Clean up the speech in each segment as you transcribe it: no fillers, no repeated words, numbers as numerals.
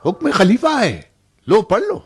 حکم خلیفہ ہے، لو پڑھ لو۔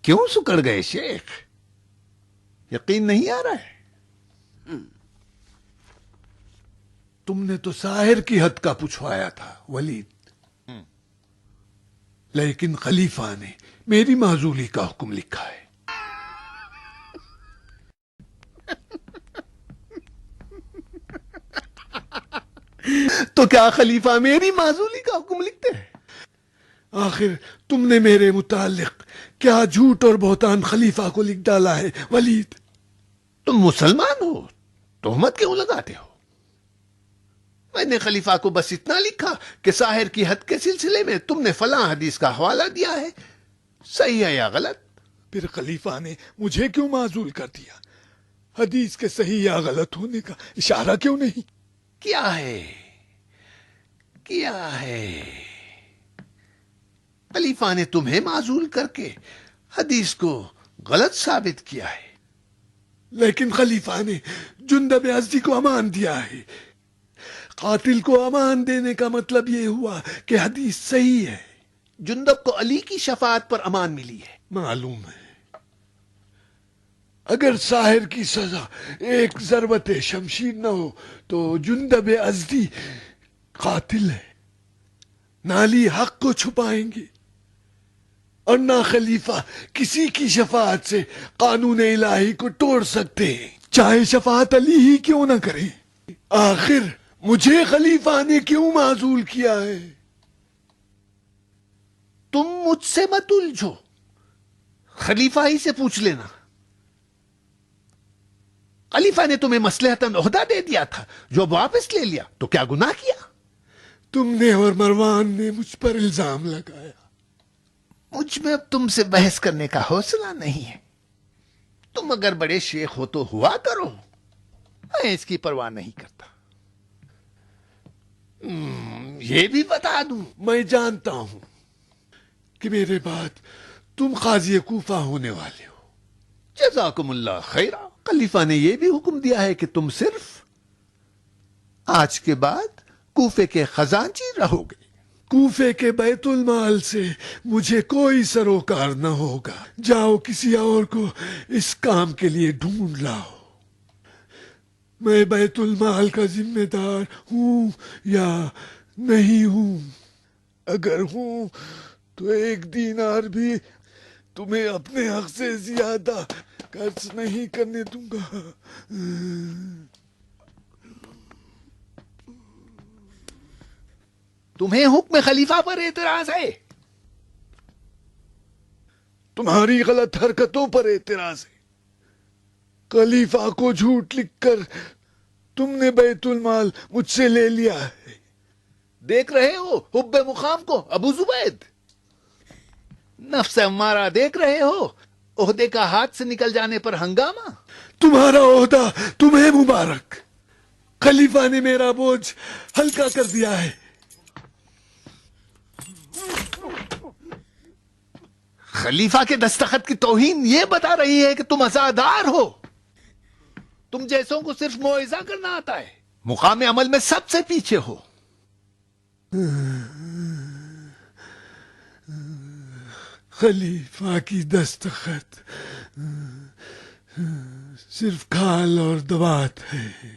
کیوں سکڑ گئے شیخ؟ یقین نہیں آ رہا ہے؟ تم نے تو ساحر کی حد کا پوچھوایا تھا ولید، لیکن خلیفہ نے میری معزولی کا حکم لکھا ہے۔ تو کیا خلیفہ میری معزولی کا حکم لکھتے ہیں؟ آخر تم نے میرے متعلق کیا جھوٹ اور بہتان خلیفہ کو لکھ ڈالا ہے ولید؟ تم مسلمان ہو، تہمت کیوں لگاتے ہو؟ میں نے خلیفہ کو بس اتنا لکھا کہ ساحر کی حد کے سلسلے میں تم نے فلاں حدیث کا حوالہ دیا ہے، صحیح ہے یا غلط؟ پھر خلیفہ نے مجھے کیوں معزول کر دیا؟ حدیث کے صحیح یا غلط ہونے کا اشارہ کیوں نہیں کیا ہے؟ خلیفہ نے تمہیں معزول کر کے حدیث کو غلط ثابت کیا ہے، لیکن خلیفہ نے جندب ازدی کو امان دیا ہے۔ قاتل کو امان دینے کا مطلب یہ ہوا کہ حدیث صحیح ہے۔ جندب کو علی کی شفاعت پر امان ملی ہے، معلوم ہے۔ اگر ساحر کی سزا ایک ضربت شمشیر نہ ہو تو جندب ازدی قاتل ہے، نہ علی حق کو چھپائیں گے اور نہ خلیفہ کسی کی شفاعت سے قانون الہی کو توڑ سکتے ہیں، چاہے شفاعت علی ہی کیوں نہ کرے۔ آخر مجھے خلیفہ نے کیوں معزول کیا ہے؟ تم مجھ سے مت الجھو، خلیفہ ہی سے پوچھ لینا۔ خلیفہ نے تمہیں مصلحتاً عہدہ دے دیا تھا، جو اب واپس لے لیا تو کیا گناہ کیا؟ تم نے اور مروان نے مجھ پر الزام لگایا۔ مجھ میں اب تم سے بحث کرنے کا حوصلہ نہیں ہے۔ تم اگر بڑے شیخ ہو تو ہوا کرو، میں اس کی پرواہ نہیں کرتا۔ یہ بھی بتا دوں، میں جانتا ہوں کہ میرے بعد تم قاضی کوفہ ہونے والے ہو۔ جزاکم اللہ خیرا۔ خلیفہ نے یہ بھی حکم دیا ہے کہ تم صرف آج کے بعد کوفے کے خزانچی رہو گے۔ کوفے کے بیت المال سے مجھے کوئی سروکار نہ ہوگا، جاؤ کسی اور کو اس کام کے لیے ڈھونڈ لاؤ۔ میں بیت المال کا ذمہ دار ہوں یا نہیں ہوں؟ اگر ہوں تو 1 دینار بھی تمہیں اپنے حق سے زیادہ خرچ نہیں کرنے دوں گا۔ تمہیں حکم خلیفہ پر اعتراض ہے؟ تمہاری غلط حرکتوں پر اعتراض ہے۔ خلیفہ کو جھوٹ لکھ کر تم نے بیت المال مجھ سے لے لیا ہے۔ دیکھ رہے ہو حب مقام کو ابو زبید؟ نفس امارہ دیکھ رہے ہو عہدے کا ہاتھ سے نکل جانے پر ہنگامہ؟ تمہارا عہدہ تمہیں مبارک، خلیفہ نے میرا بوجھ ہلکا کر دیا ہے۔ خلیفہ کے دستخط کی توہین یہ بتا رہی ہے کہ تم عزادار ہو۔ تم جیسوں کو صرف موعظہ کرنا آتا ہے، مقام عمل میں سب سے پیچھے ہو۔ خلیفہ کی دستخط صرف کھال اور دوات ہے،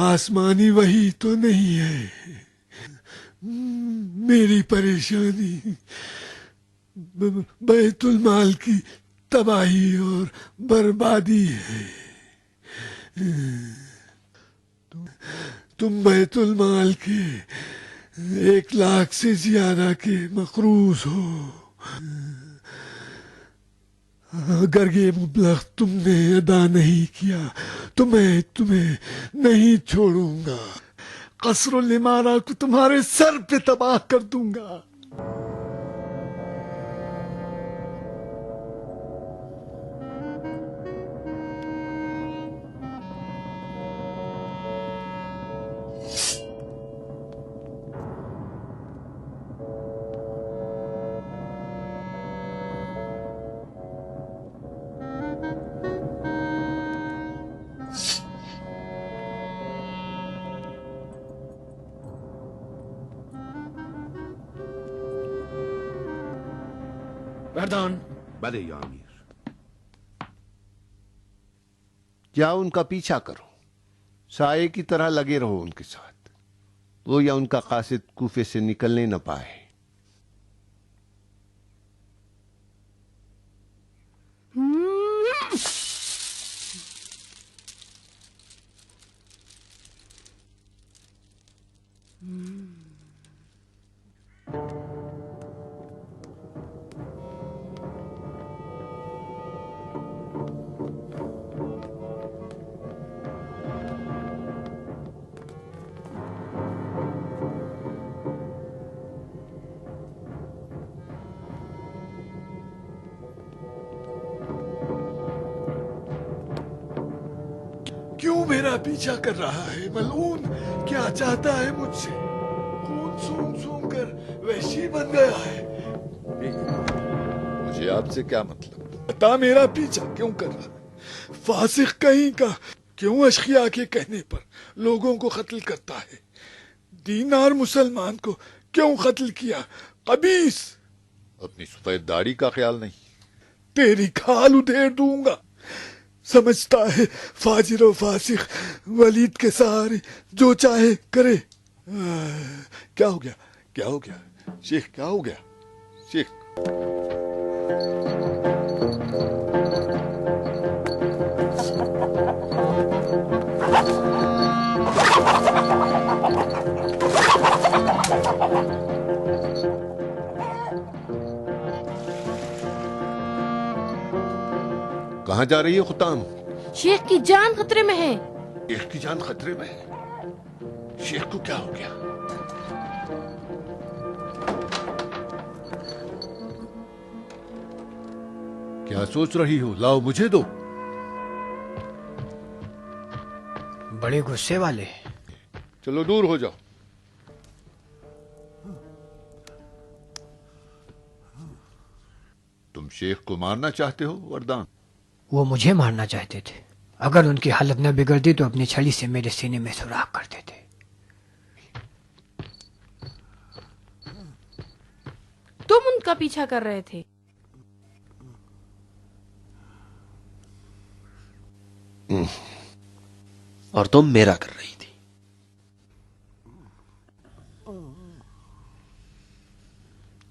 آسمانی وحی تو نہیں ہے۔ میری پریشانی بیت المال کی تباہی اور بربادی ہے۔ تم بیت المال کے 1 لاکھ سے زیادہ کے مقروض ہو۔ اگر یہ مبلغ تم نے ادا نہیں کیا تو میں تمہیں نہیں چھوڑوں گا، قصر العمارہ کو تمہارے سر پہ تباہ کر دوں گا۔ وردان، بلے یا امیر۔ جاؤ ان کا پیچھا کرو، سائے کی طرح لگے رہو ان کے ساتھ، وہ یا ان کا قاصد کوفے سے نکلنے نہ پائے۔ کیوں میرا پیچھا کر رہا ہے ملعون؟ کیا چاہتا ہے مجھ سے؟ خون سونگ سونگ کر وحشی بن گیا ہے۔ مجھے آپ سے کیا مطلب؟ بتا میرا پیچھا کیوں کر رہا ہے؟ فاسق کہیں کا، کیوں اشقیاء کے کہنے پر لوگوں کو قتل کرتا ہے؟ دینار مسلمان کو کیوں قتل کیا؟ قبیس! اپنی سفید داڑھی کا خیال نہیں؟ تیری کھال ادھیڑ دوں گا۔ سمجھتا ہے فاجر و فاسق ولید کے سہارے جو چاہے کرے۔ کیا ہو گیا؟ کیا ہو گیا شیخ؟ کیا ہو گیا شیخ؟ کہاں جا رہی ہے خطام؟ شیخ کی جان خطرے میں ہے۔ شیخ کی جان خطرے میں ہے؟ شیخ کو کیا ہو گیا؟ کیا سوچ رہی ہو؟ لاؤ مجھے دو۔ بڑے غصے والے۔ چلو دور ہو جاؤ۔ تم شیخ کو مارنا چاہتے ہو وردان؟ وہ مجھے مارنا چاہتے تھے، اگر ان کی حالت نہ بگڑتی تو اپنی چھڑی سے میرے سینے میں سوراخ کرتے تھے۔ تم ان کا پیچھا کر رہے تھے؟ اور تم میرا کر رہی تھی۔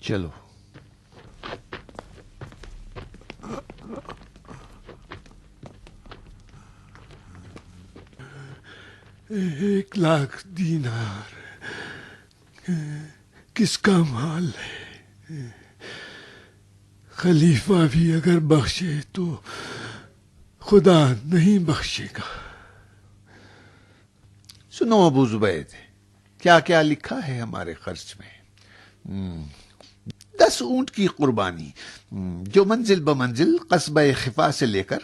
چلو۔ ایک لاکھ دینار کس کا مال ہے؟ خلیفہ بھی اگر بخشے تو خدا نہیں بخشے گا۔ سنو ابو زبید، کیا کیا لکھا ہے ہمارے خرچ میں؟ 10 اونٹ کی قربانی، جو منزل بمنزل قصبہ خفا سے لے کر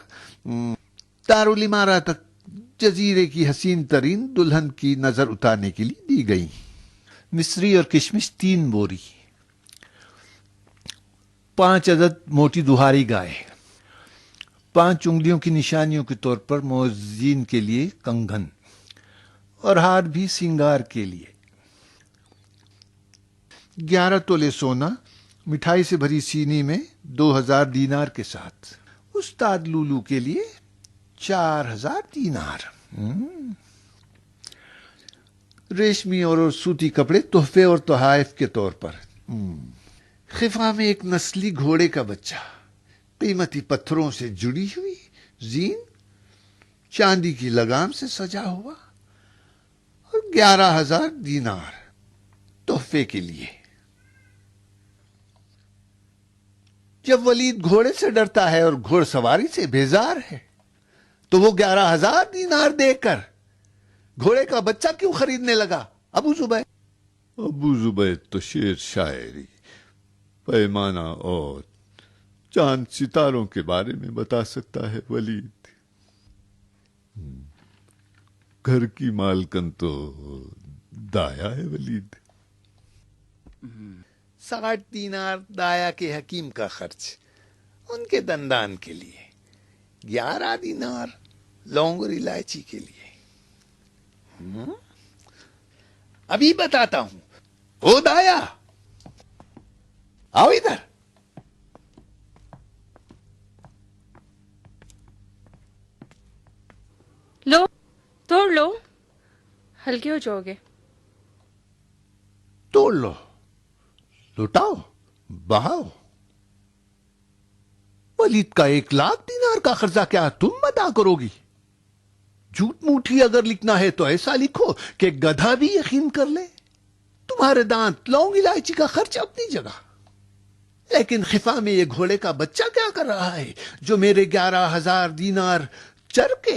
دارالامارہ تک جزیرے کی حسین ترین دلہن کی نظر اتارنے کے لیے دی گئی۔ مصری اور کشمش 3 بوری، 5 عدد موٹی دہاری گائے، 5 انگلیوں کی نشانیوں کے طور پر موذین کے لیے کنگن اور ہار بھی سنگار کے لیے، 11 تولے سونا مٹھائی سے بھری سینی میں 2000 دینار کے ساتھ، استاد لولو کے لیے 4000 دینار، ریشمی اور سوتی کپڑے تحفے اور تحائف کے طور پر، خفا میں ایک نسلی گھوڑے کا بچہ، قیمتی پتھروں سے جڑی ہوئی زین، چاندی کی لگام سے سجا ہوا، اور 11000 دینار تحفے کے لیے۔ جب ولید گھوڑے سے ڈرتا ہے اور گھوڑ سواری سے بیزار ہے تو وہ 11,000 دینار دے کر گھوڑے کا بچہ کیوں خریدنے لگا؟ ابو زبیر ابو زبیر تو شعر شاعری، پیمانہ اور چاند ستاروں کے بارے میں بتا سکتا ہے ولید، گھر کی مالکن تو دایا ہے ولید۔ 60 دینار دایا کے حکیم کا خرچ ان کے دندان کے لیے، 11 دینار لونگ اور الائچی کے لیے۔ ابھی بتاتا ہوں۔ او دایا، آؤ ادھر۔ لو توڑ لو، ہلکے ہو جاؤ گے۔ توڑ لو، لٹاؤ، بہاؤ۔ ولید کا 1,00,000 دینار کا قرضہ کیا تم ادا کرو گی؟ جھوٹ موٹھی اگر لکھنا ہے تو ایسا لکھو کہ گدھا بھی یقین کر لے۔ تمہارے دانت، لونگ، الائچی کا خرچ اپنی جگہ، لیکن خفا میں یہ گھوڑے کا بچہ کیا کر رہا ہے جو میرے 11,000 دینار چر کے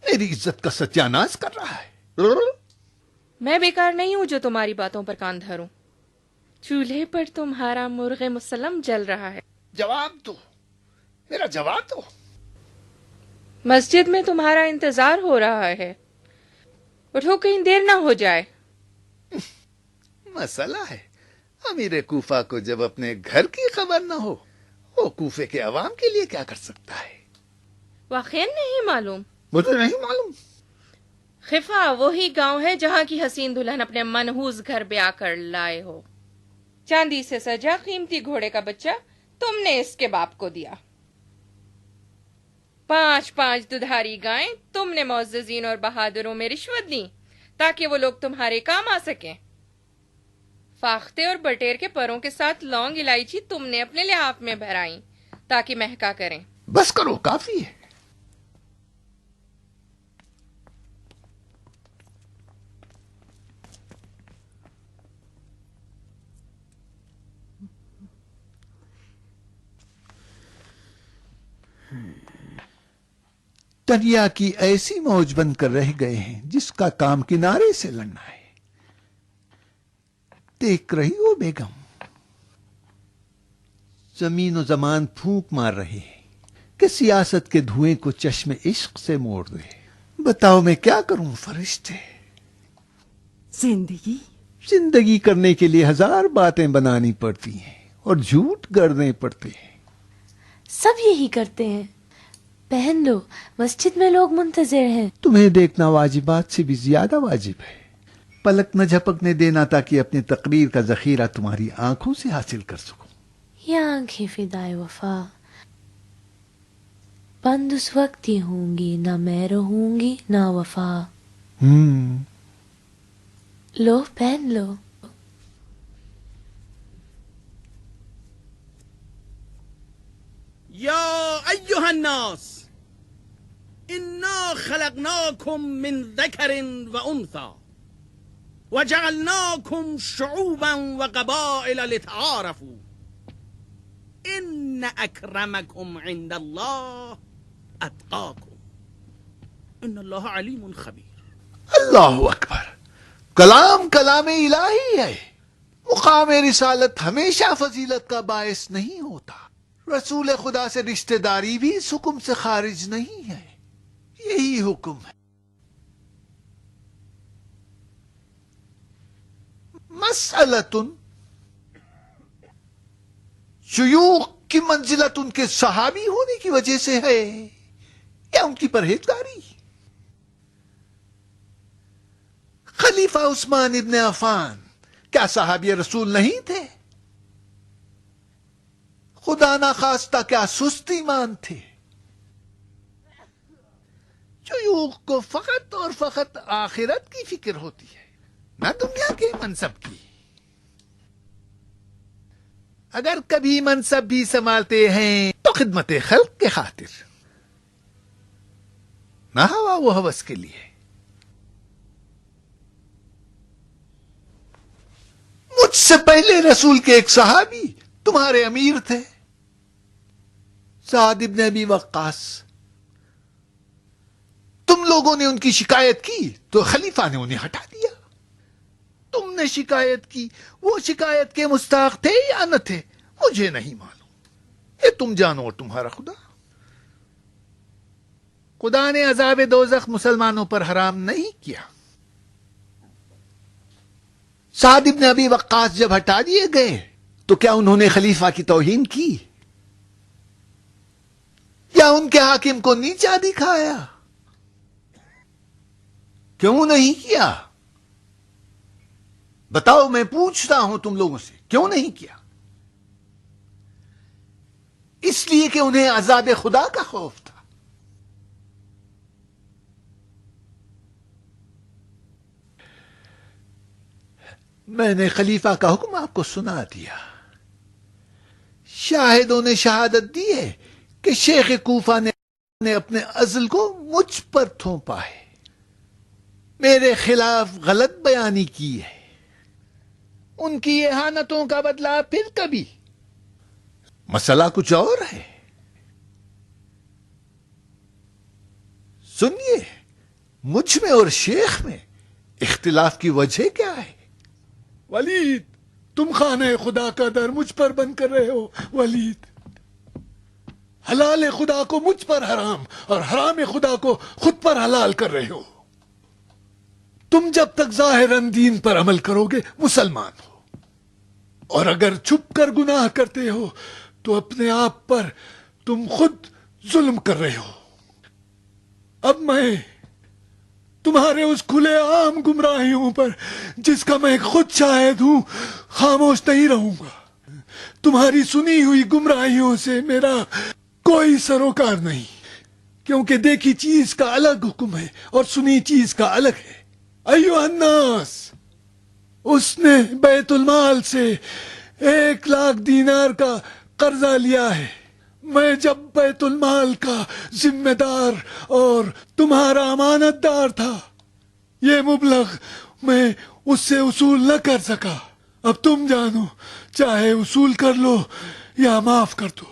میری عزت کا ستیہ ناش کر رہا ہے؟ میں بیکار نہیں ہوں جو تمہاری باتوں پر کان دھروں۔ چولہے پر تمہارا مرغ مسلم جل رہا ہے۔ جواب دو، میرا جواب دو۔ مسجد میں تمہارا انتظار ہو رہا ہے، اٹھو کہیں دیر نہ ہو جائے۔ مسئلہ ہے، امیر کوفہ کو جب اپنے گھر کی خبر نہ ہو، وہ کوفے کے عوام کے لیے کیا کر سکتا ہے؟ واقعی نہیں معلوم؟ مجھے نہیں معلوم۔ خفا وہی گاؤں ہے جہاں کی حسین دلہن اپنے منحوس گھر بیاہ کر لائے ہو۔ چاندی سے سجا قیمتی گھوڑے کا بچہ تم نے اس کے باپ کو دیا۔ 5 ددھاری گائیں تم نے معززین اور بہادروں میں رشوت دی تاکہ وہ لوگ تمہارے کام آ سکیں۔ فاختے اور بٹیر کے پروں کے ساتھ لونگ الائچی تم نے اپنے لحاف میں بھرائیں تاکہ مہکا کریں۔ بس کرو، کافی ہے۔ دریا کی ایسی موج بن کر رہ گئے ہیں جس کا کام کنارے سے لڑنا ہے۔ دیکھ رہی ہو بیگم، زمین و زمان پھونک مار رہے ہیں کہ سیاست کے دھوئیں کو چشم عشق سے موڑ دے۔ بتاؤ میں کیا کروں فرشتے؟ زندگی کرنے کے لیے 1000 باتیں بنانی پڑتی ہیں اور جھوٹ گڑنے پڑتے ہیں۔ سب یہی کرتے ہیں۔ پہن لو، مسجد میں لوگ منتظر ہیں۔ تمہیں دیکھنا واجبات سے بھی زیادہ واجب ہے۔ پلک نہ جھپکنے دینا تاکہ اپنی تقریر کا ذخیرہ تمہاری آنکھوں سے حاصل کر سکوں۔ یہ آنکھیں فدائے وفا بند اس وقت ہی ہوں گی، نہ میں رہوں گی نہ وفا۔ لو پہن لو۔ یا ایها الناس انا خلقناکم من ذکر و انثى وجعلناکم شعوبا وقبائل لتعارفوا ان اکرمکم عند اللہ اتقاکم ان اللہ علیم خبیر۔ اللہ اکبر، کلام الہی ہے۔ مقام رسالت ہمیشہ فضیلت کا باعث نہیں ہوتا۔ رسول خدا سے رشتہ داری بھی اس حکم سے خارج نہیں ہے۔ یہی حکم ہے۔ مسئلۃ، شیوخ کی منزلت ان کے صحابی ہونے کی وجہ سے ہے یا ان کی پرہیزگاری؟ خلیفہ عثمان ابن عفان کیا صحابی رسول نہیں تھے؟ خدا نخواستہ کیا سستی مان تھے؟ شیوخ کو فقط اور فقط آخرت کی فکر ہوتی ہے، نہ دنیا کے منصب کی۔ اگر کبھی منصب بھی سنبھالتے ہیں تو خدمت خلق کے خاطر، نہ ہوا وہ ہوس کے لیے۔ مجھ سے پہلے رسول کے ایک صحابی تمہارے امیر تھے، سعد ابن ابی وقاص، تم لوگوں نے ان کی شکایت کی تو خلیفہ نے انہیں ہٹا دیا. تم نے شکایت کی، وہ شکایت کے مستحق تھے یا نہ تھے مجھے نہیں معلوم، یہ تم جانو اور تمہارا خدا. خدا نے عذاب دوزخ مسلمانوں پر حرام نہیں کیا. سعد ابن ابی وقاص جب ہٹا دیے گئے تو کیا انہوں نے خلیفہ کی توہین کی یا ان کے حاکم کو نیچا دکھایا؟ کیوں نہیں کیا؟ بتاؤ، میں پوچھتا ہوں تم لوگوں سے، کیوں نہیں کیا؟ اس لیے کہ انہیں عذاب خدا کا خوف تھا. میں نے خلیفہ کا حکم آپ کو سنا دیا. شاہدوں نے شہادت دی ہے کہ شیخ کوفہ نے اپنے عزل کو مجھ پر تھوپا ہے، میرے خلاف غلط بیانی کی ہے. ان کی اہانتوں کا بدلہ پھر کبھی. مسئلہ کچھ اور ہے. سنیے، مجھ میں اور شیخ میں اختلاف کی وجہ کیا ہے؟ ولید، تم خانہ خدا کا در مجھ پر بند کر رہے ہو. ولید، حلال خدا کو مجھ پر حرام اور حرام خدا کو خود پر حلال کر رہے ہو. تم جب تک ظاہراً دین پر عمل کرو گے مسلمان ہو، اور اگر چھپ کر گناہ کرتے ہو تو اپنے آپ پر تم خود ظلم کر رہے ہو. اب میں تمہارے اس کھلے عام گمراہیوں پر، جس کا میں خود شاہد ہوں، خاموش نہیں رہوں گا. تمہاری سنی ہوئی گمراہیوں سے میرا کوئی سروکار نہیں، کیونکہ دیکھی چیز کا الگ حکم ہے اور سنی چیز کا الگ ہے. ایھا الناس، اس نے بیت المال سے 1,00,000 دینار کا قرضہ لیا ہے. میں جب بیت المال کا ذمہ دار اور تمہارا امانت دار تھا، یہ مبلغ میں اس سے وصول نہ کر سکا. اب تم جانو، چاہے وصول کر لو یا معاف کر دو.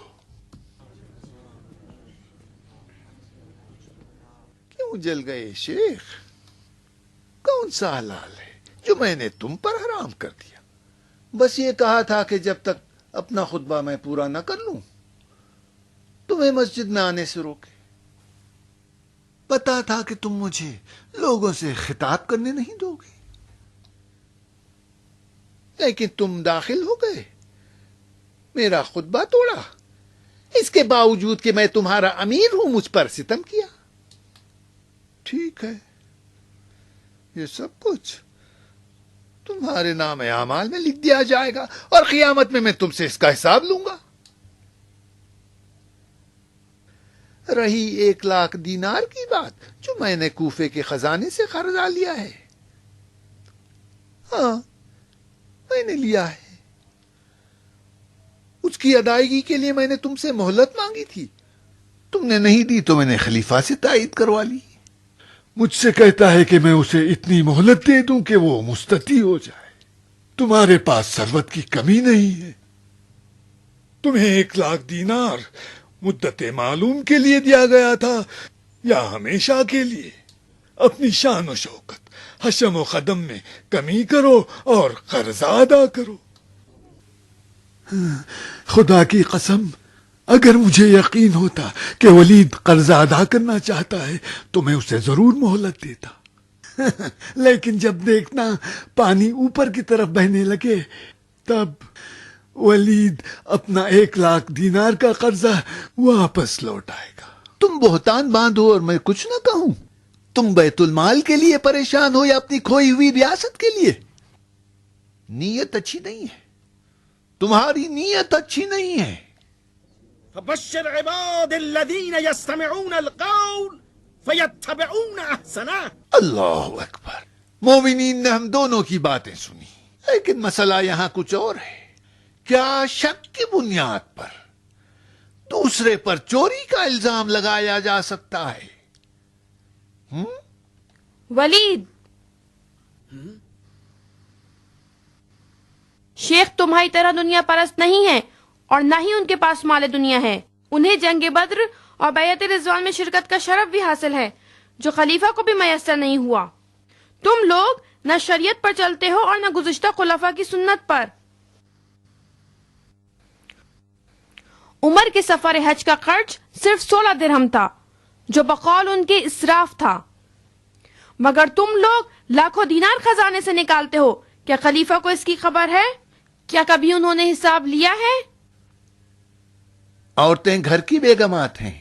کیوں جل گئے شیخ؟ کون سا حلال ہے جو میں نے تم پر حرام کر دیا؟ بس یہ کہا تھا کہ جب تک اپنا خطبہ میں پورا نہ کر لوں تمہیں مسجد میں آنے سے روکے. پتا تھا کہ تم مجھے لوگوں سے خطاب کرنے نہیں دو گے، لیکن تم داخل ہو گئے، میرا خطبہ توڑا. اس کے باوجود کہ میں تمہارا امیر ہوں مجھ پر ستم کیا. ٹھیک ہے، یہ سب کچھ تمہارے نام اعمال میں لکھ دیا جائے گا اور قیامت میں تم سے اس کا حساب لوں گا. رہی 1,00,000 دینار کی بات جو میں نے کوفے کے خزانے سے قرضہ لیا ہے، ہاں میں نے لیا ہے. اس کی ادائیگی کے لیے میں نے تم سے مہلت مانگی تھی، تم نے نہیں دی تو میں نے خلیفہ سے تائید کروا لی. مجھ سے کہتا ہے کہ میں اسے اتنی مہلت دے دوں کہ وہ مستطیع ہو جائے. تمہارے پاس ثروت کی کمی نہیں ہے. تمہیں 1,00,000 دینار مدت معلوم کے لیے دیا گیا تھا یا ہمیشہ کے لیے؟ اپنی شان و شوکت، حشم و قدم میں کمی کرو اور قرض ادا کرو. خدا کی قسم، اگر مجھے یقین ہوتا کہ ولید قرضہ ادا کرنا چاہتا ہے تو میں اسے ضرور مہلت دیتا. لیکن جب دیکھنا پانی اوپر کی طرف بہنے لگے تب ولید اپنا 1,00,000 دینار کا قرضہ واپس لوٹائے گا. تم بہتان باندھو اور میں کچھ نہ کہوں. تم بیت المال کے لیے پریشان ہو یا اپنی کھوئی ہوئی ریاست کے لیے؟ نیت اچھی نہیں ہے، تمہاری نیت اچھی نہیں ہے. فبشر عباد الذين يستمعون القول فيتبعون احسنه. اللہ اکبر. مومنین نے ہم دونوں کی باتیں سنی، لیکن مسئلہ یہاں کچھ اور ہے. کیا شک کی بنیاد پر دوسرے پر چوری کا الزام لگایا جا سکتا ہے؟ ولید، شیخ تمہاری طرح دنیا پرست نہیں ہے اور نہ ہی ان کے پاس مال دنیا ہے. انہیں جنگ بدر اور بیعت رضوان میں شرکت کا شرف بھی حاصل ہے جو خلیفہ کو بھی میسر نہیں ہوا. تم لوگ نہ شریعت پر چلتے ہو اور نہ گزشتہ خلفاء کی سنت پر. عمر کے سفر حج کا خرچ صرف 16 درہم تھا جو بقول ان کے اسراف تھا، مگر تم لوگ لاکھوں دینار خزانے سے نکالتے ہو. کیا خلیفہ کو اس کی خبر ہے؟ کیا کبھی انہوں نے حساب لیا ہے؟ عورتیں گھر کی بیگمات ہیں،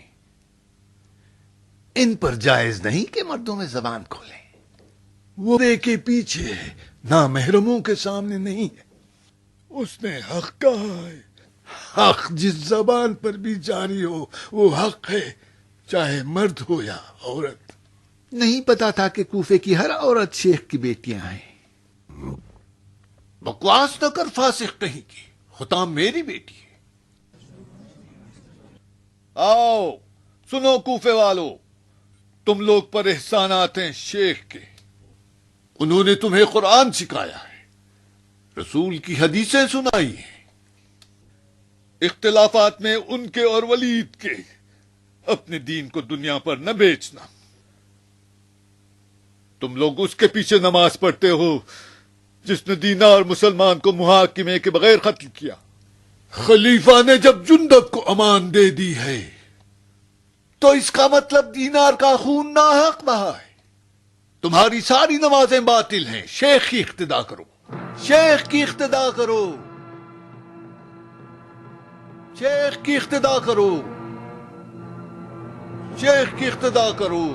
ان پر جائز نہیں کہ مردوں میں زبان کھولیں. وہ کے پیچھے نامحرموں کے سامنے نہیں ہے. اس نے حق کہا ہے. حق جس زبان پر بھی جاری ہو وہ حق ہے، چاہے مرد ہو یا عورت. نہیں پتا تھا کہ کوفے کی ہر عورت شیخ کی بیٹیاں ہیں. بکواس نہ کر فاسق کہیں کی، حطام میری بیٹی ہے. آؤ سنو کوفے والو، تم لوگ پر احسانات ہیں شیخ کے. انہوں نے تمہیں قرآن سکھایا ہے، رسول کی حدیثیں سنائی ہیں. اختلافات میں ان کے اور ولید کے. اپنے دین کو دنیا پر نہ بیچنا. تم لوگ اس کے پیچھے نماز پڑھتے ہو جس نے دینار مسلمان کو محاکمے کے بغیر قتل کیا. خلیفہ نے جب جندب کو امان دے دی ہے تو اس کا مطلب دینار کا خون ناحق بہا ہے. تمہاری ساری نمازیں باطل ہیں. شیخ کی اقتدا کرو، شیخ کی اقتدا کرو، شیخ کی اقتدا کرو، شیخ کی اقتدا کرو.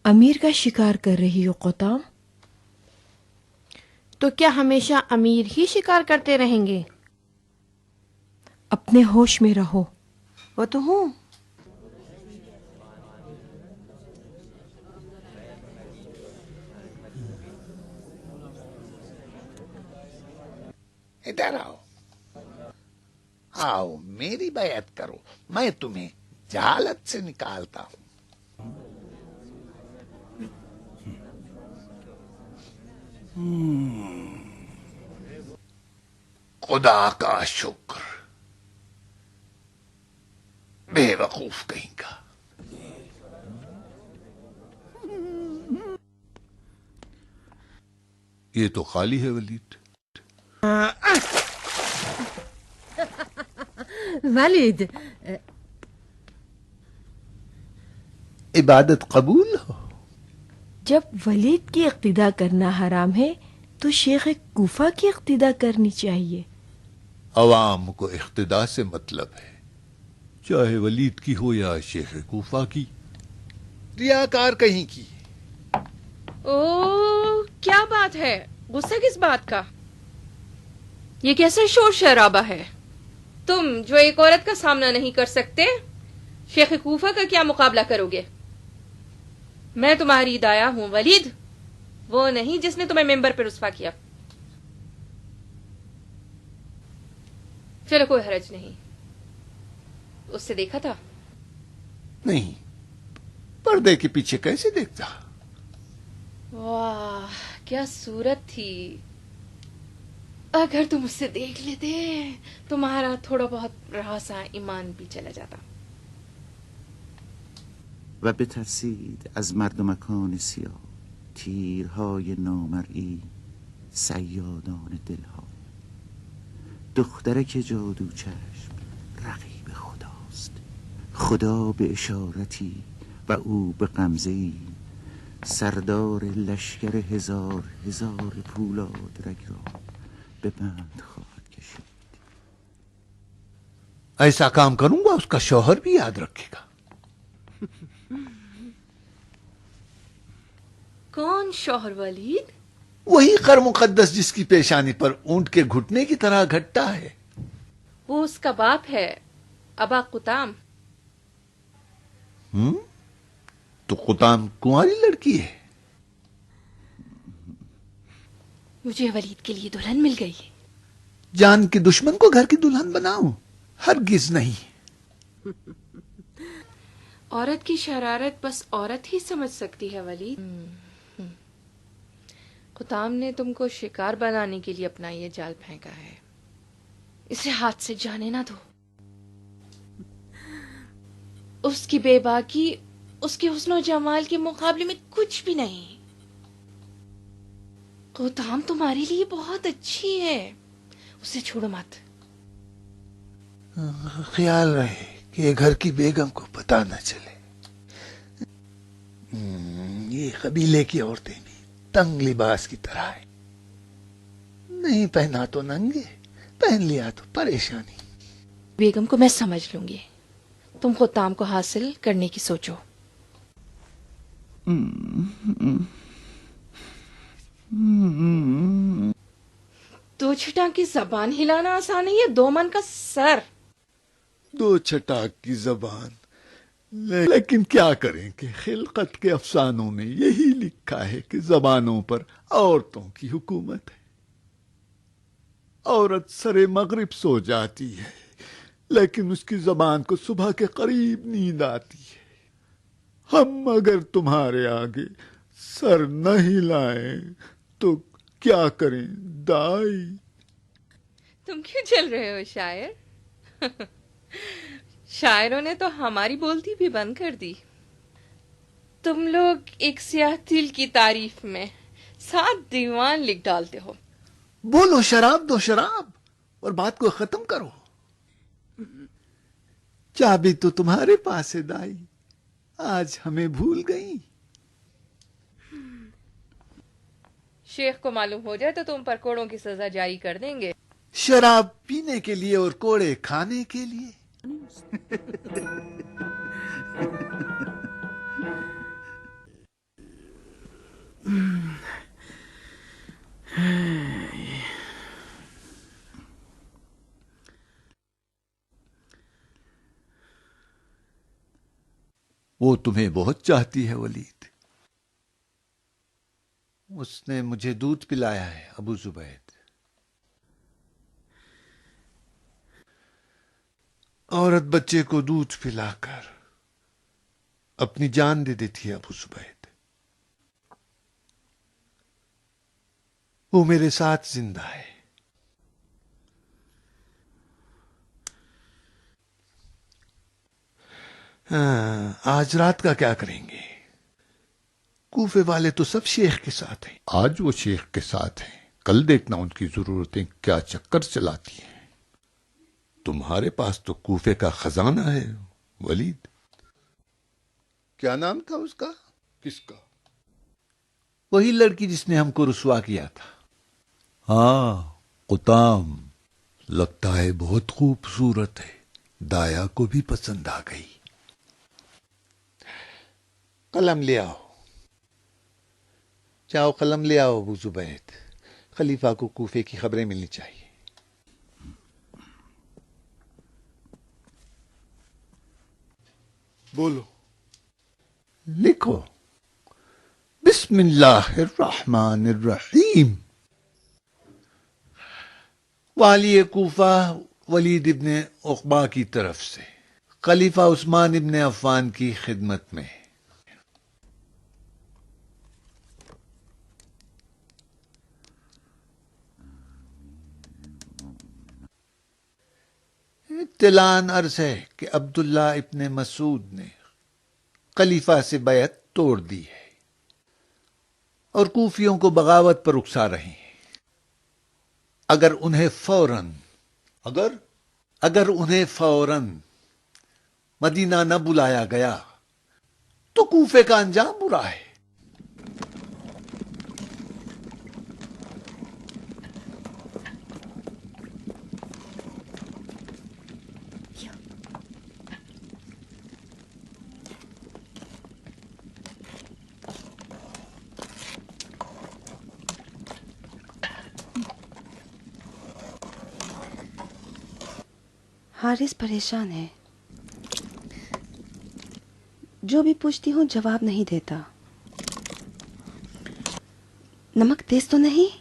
امیر کا شکار کر رہی ہو قطام؟ تو کیا ہمیشہ امیر ہی شکار کرتے رہیں گے؟ اپنے ہوش میں رہو. وہ تو ہوں. ادھر آؤ، آؤ میری بیعت کرو، میں تمہیں جہالت سے نکالتا ہوں. خدا کا شکر، بے وقوف کہیں کا. یہ تو خالی ہے ولید. والد عبادت قبول ہو. جب ولید کی اقتدا کرنا حرام ہے تو شیخ کوفہ کی اقتدا کرنی چاہیے. عوام کو اقتدا سے مطلب ہے، چاہے ولید کی ہو یا شیخ کوفہ کی. ریاکار کہیں کی. او کیا بات ہے؟ غصہ کس بات کا؟ یہ کیسا شور شرابہ ہے؟ تم جو ایک عورت کا سامنا نہیں کر سکتے، شیخ کوفہ کا کیا مقابلہ کرو گے؟ میں تمہاری دایا ہوں ولید، وہ نہیں جس نے تمہیں ممبر پہ رسوا کیا. چلو کوئی حرج نہیں. اس سے دیکھا تھا؟ نہیں، پردے کے پیچھے کیسے دیکھتا. واہ کیا صورت تھی. اگر تم اس سے دیکھ لیتے تمہارا تھوڑا بہت راسا ایمان بھی چلا جاتا. و بترسید از مردمکان سیاه تیرهای نامرئی صیادان دلها. دخترک جادو چشم رقیب خداست، خدا به اشارتی و او به غمزه‌ای سردار لشکر هزار هزار پولاد رگ را به بند خواهد کشید. ایسا کام کروں گا اس کا شوہر بھی یاد رکھے گا. کون شوہر ولید؟ وہی خر مقدس جس کی پیشانی پر اونٹ کے گھٹنے کی طرح گھٹتا ہے. وہ اس کا باپ ہے، ابا قطام. تو قطام کنواری لڑکی ہے؟ مجھے ولید کے لیے دلہن مل گئی. جان کے دشمن کو گھر کی دلہن بناؤ؟ ہرگز نہیں. عورت کی شرارت بس عورت ہی سمجھ سکتی ہے ولید. قطام نے تم کو شکار بنانے کے لیے اپنا یہ جال پھینکا ہے. اسے ہاتھ سے جانے نہ دو. اس کی بے باکی اس کے حسن و جمال کے مقابلے میں کچھ بھی نہیں. قطام تمہارے لیے بہت اچھی ہے، اسے چھوڑو مت. خیال رہے کہ گھر کی بیگم کو پتہ نہ چلے. یہ قبیلے کی عورتیں بھی تنگ لباس کی طرح ہیں. نہیں پہنا تو ننگے، پہن لیا تو پریشانی. بیگم کو میں سمجھ لوں گی. تم قطام کو حاصل کرنے کی سوچو. دو چھٹاں کی زبان ہلانا آسان ہے، یہ دو من کا سر. دو چھٹاک کی زبان، لیکن کیا کریں کہ خلقت کے افسانوں میں یہی لکھا ہے کہ زبانوں پر عورتوں کی حکومت ہے. عورت سرے مغرب سو جاتی ہے لیکن اس کی زبان کو صبح کے قریب نیند آتی ہے. ہم اگر تمہارے آگے سر نہ ہلائیں تو کیا کریں دائی؟ تم کیوں چل رہے ہو شاعر؟ شاعروں نے تو ہماری بولتی بھی بند کر دی. تم لوگ ایک سیاہ دل کی تعریف میں 7 دیوان لکھ ڈالتے ہو. بولو شراب دو شراب اور بات کو ختم کرو. چابی تو تمہارے پاس ہے دائی، آج ہمیں بھول گئی. شیخ کو معلوم ہو جائے تو تم پر کوڑوں کی سزا جاری کر دیں گے. شراب پینے کے لیے اور کوڑے کھانے کے لیے. وہ تمہیں بہت چاہتی ہے ولید. اس نے مجھے دودھ پلایا ہے ابو زبید. عورت بچے کو دودھ پلا کر اپنی جان دے دیتی ہے ابو زبید. وہ میرے ساتھ زندہ ہے. آج رات کا کیا کریں گے؟ کوفے والے تو سب شیخ کے ساتھ ہیں. آج وہ شیخ کے ساتھ ہیں، کل دیکھنا ان کی ضرورتیں کیا چکر چلاتی ہیں. تمہارے پاس تو کوفے کا خزانہ ہے ولید. کیا نام تھا اس کا؟ کس کا؟ وہی لڑکی جس نے ہم کو رسوا کیا تھا. ہاں، قطام. لگتا ہے بہت خوبصورت ہے، دایا کو بھی پسند آ گئی. قلم لے آؤ. جاؤ قلم لے آؤ ابو زبید. خلیفہ کو کوفے کی خبریں ملنی چاہیے. بولو. لکھو. بسم اللہ الرحمن الرحیم. والی کوفہ ولید ابن عقبہ کی طرف سے خلیفہ عثمان ابن عفان کی خدمت میں. اطلاع عرض ہے کہ عبداللہ ابن مسعود نے خلیفہ سے بیعت توڑ دی ہے اور کوفیوں کو بغاوت پر اکسا رہے ہیں. اگر انہیں فوراً مدینہ نہ بلایا گیا تو کوفے کا انجام برا ہے. حارث پریشان ہے. جو بھی پوچھتی ہوں جواب نہیں دیتا. نمک تیز تو نہیں؟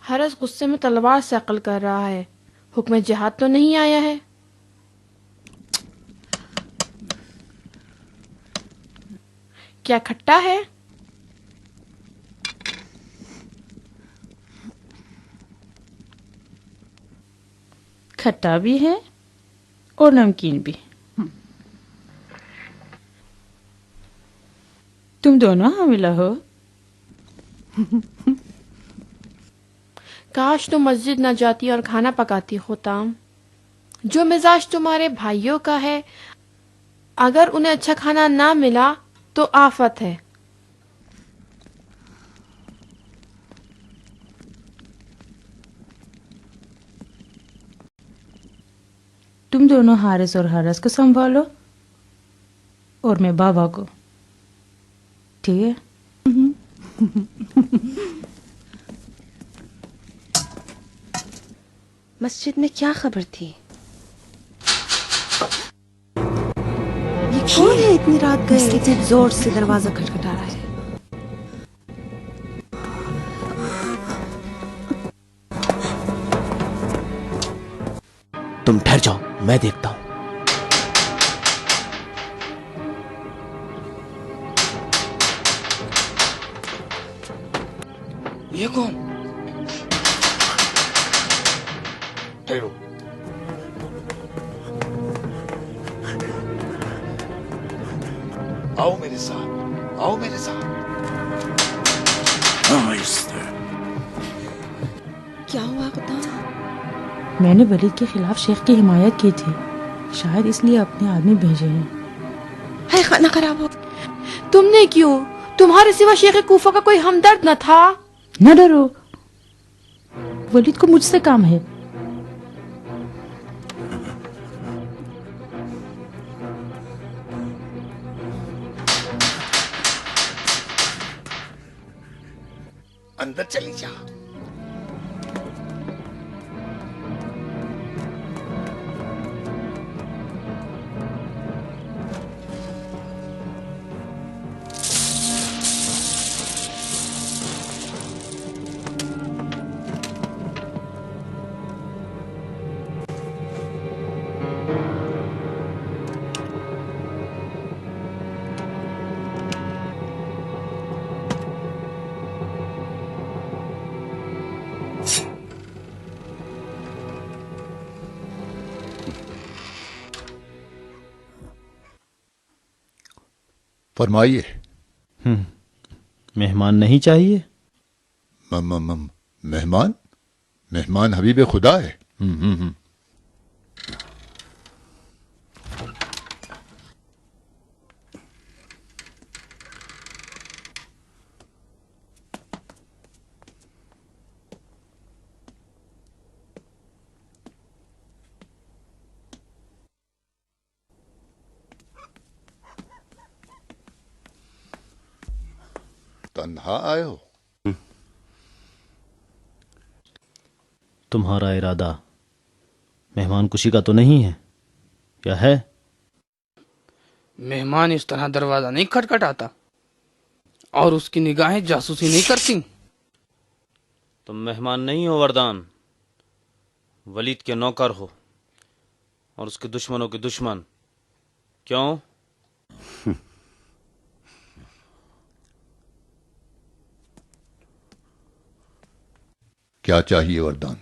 حارث غصے میں تلوار سے عقل کر رہا ہے. حکم جہاد تو نہیں آیا ہے. کیا کھٹا ہے؟ کھٹا بھی ہے اور نمکین بھی. تم دونوں حاملہ ہو؟ کاش تم مسجد نہ جاتی اور کھانا پکاتی ہوتام. جو مزاج تمہارے بھائیوں کا ہے، اگر انہیں اچھا کھانا نہ ملا تو آفت ہے. تم دونوں حارث اور حارث کو سنبھالو اور میں بابا کو. ٹھیک ہے؟ مسجد میں کیا خبر تھی؟ یہ کون ہے اتنی رات گئے؟ اتنی زور سے دروازہ کھٹکھٹا رہا ہے. تم ٹھہر جاؤ، میں دیکھتا ہوں. یہ کون؟ ٹھہرو. آؤ میرے ساتھ، آؤ میرے ساتھ. کیا ہوا غدام؟ میں نے ولید کے خلاف شیخ کی حمایت کی تھی، شاید اس لیے اپنے آدمی بھیجے ہیں. ہے کھانا خراب ہو. تم نے کیوں؟ تمہارے سوا شیخ کوفہ کا کوئی ہمدرد نہ تھا؟ نہ ڈرو، ولید کو مجھ سے کام ہے. اندر چلی جا. فرمائیے. مہمان نہیں چاہیے؟ مہمان؟ مہمان حبیب خدا ہے. تنہا آئے ہو؟ تمہارا ارادہ مہمان کشی کا تو نہیں ہے، یا ہے؟ مہمان اس طرح دروازہ نہیں کھٹکھٹاتا، اور اس کی نگاہیں جاسوسی نہیں کرتی. تم مہمان نہیں ہو وردان، ولید کے نوکر ہو اور اس کے دشمنوں کے دشمن. کیوں؟ کیا چاہیے وردان؟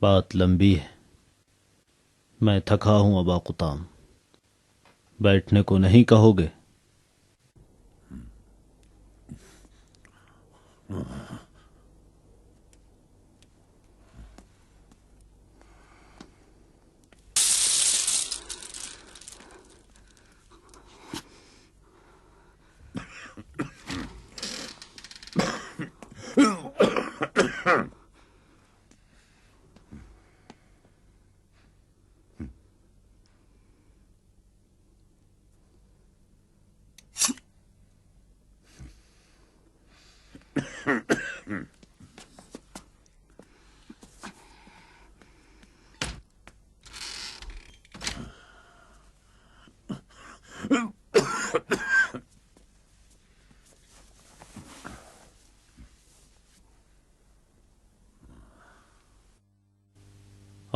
بات لمبی ہے، میں تھکا ہوں ابا قطام. بیٹھنے کو نہیں کہو گے؟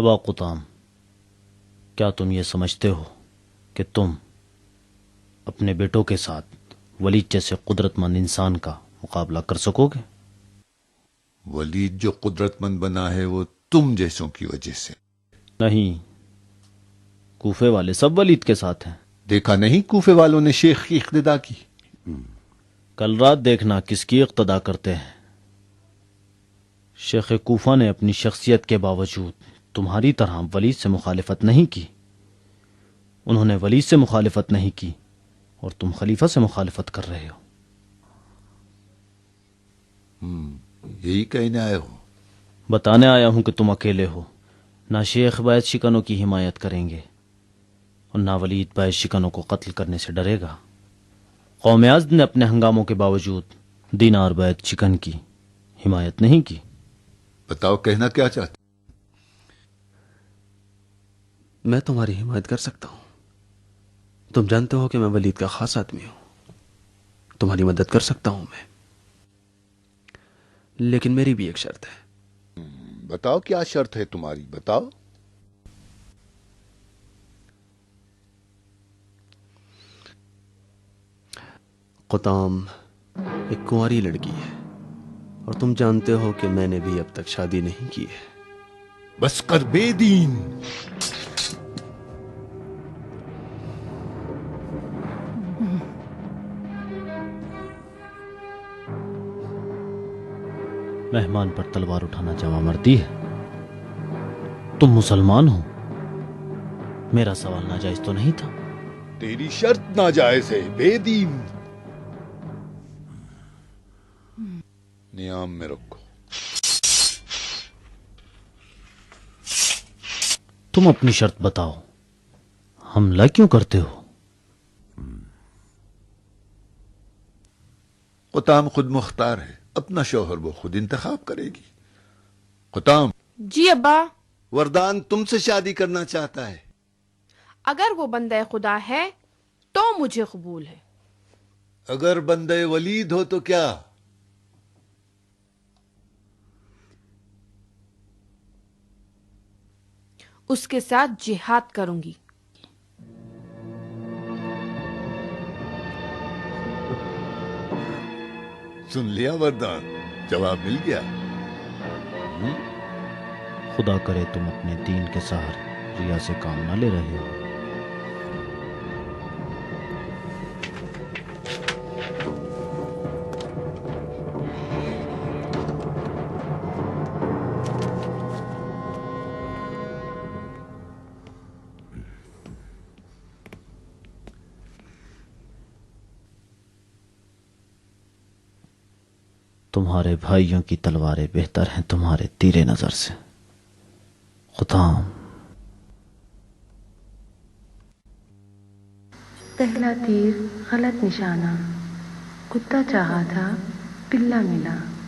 ابا قطام، کیا تم یہ سمجھتے ہو کہ تم اپنے بیٹوں کے ساتھ ولید جیسے قدرت مند انسان کا مقابلہ کر سکو گے؟ ولید جو قدرت مند بنا ہے وہ تم جیسوں کی وجہ سے نہیں، کوفے والے سب ولید کے ساتھ ہیں۔ دیکھا نہیں کوفے والوں نے شیخ کی اقتدا کی؟ کل رات دیکھنا کس کی اقتدا کرتے ہیں۔ شیخ کوفہ نے اپنی شخصیت کے باوجود تمہاری طرح ولید سے مخالفت نہیں کی۔ انہوں نے ولید سے مخالفت نہیں کی اور تم خلیفہ سے مخالفت کر رہے ہو۔ یہی کہنے آئے ہو؟ بتانے آیا ہوں کہ تم اکیلے ہو۔ نہ شیخ باعث شکنوں کی حمایت کریں گے اور نہ ولید باعث شکنوں کو قتل کرنے سے ڈرے گا۔ قوم ازد نے اپنے ہنگاموں کے باوجود دینار باعث شکن کی حمایت نہیں کی۔ بتاؤ کہنا کیا چاہتے؟ میں تمہاری حمایت کر سکتا ہوں۔ تم جانتے ہو کہ میں ولید کا خاص آدمی ہوں، تمہاری مدد کر سکتا ہوں میں، لیکن میری بھی ایک شرط ہے۔ بتاؤ کیا شرط ہے تمہاری، بتاؤ۔ قطام ایک کنواری لڑکی ہے اور تم جانتے ہو کہ میں نے بھی اب تک شادی نہیں کی ہے۔ بس کر بے دین۔ مہمان پر تلوار اٹھانا جوان مردی ہے؟ تم مسلمان ہو، میرا سوال ناجائز تو نہیں تھا؟ تیری شرط ناجائز ہے، بے دین۔ نیام میں رکھو۔ تم اپنی شرط بتاؤ، حملہ کیوں کرتے ہو؟ قطام خود مختار ہے، اپنا شوہر وہ خود انتخاب کرے گی۔ قطام۔ جی ابا۔ وردان تم سے شادی کرنا چاہتا ہے۔ اگر وہ بندہ خدا ہے تو مجھے قبول ہے۔ اگر بندے ولید ہو تو کیا؟ اس کے ساتھ جہاد کروں گی۔ سن لیا وردان، جواب مل گیا۔ خدا کرے تم اپنے دین کے سہارے ریا سے کام نہ لے رہے ہو۔ تمہارے بھائیوں کی تلواریں بہتر ہیں تمہارے تیر نظر سے۔ قطام۔ پہلا تیر غلط نشانہ، کتا چاہا تھا، پلا ملا۔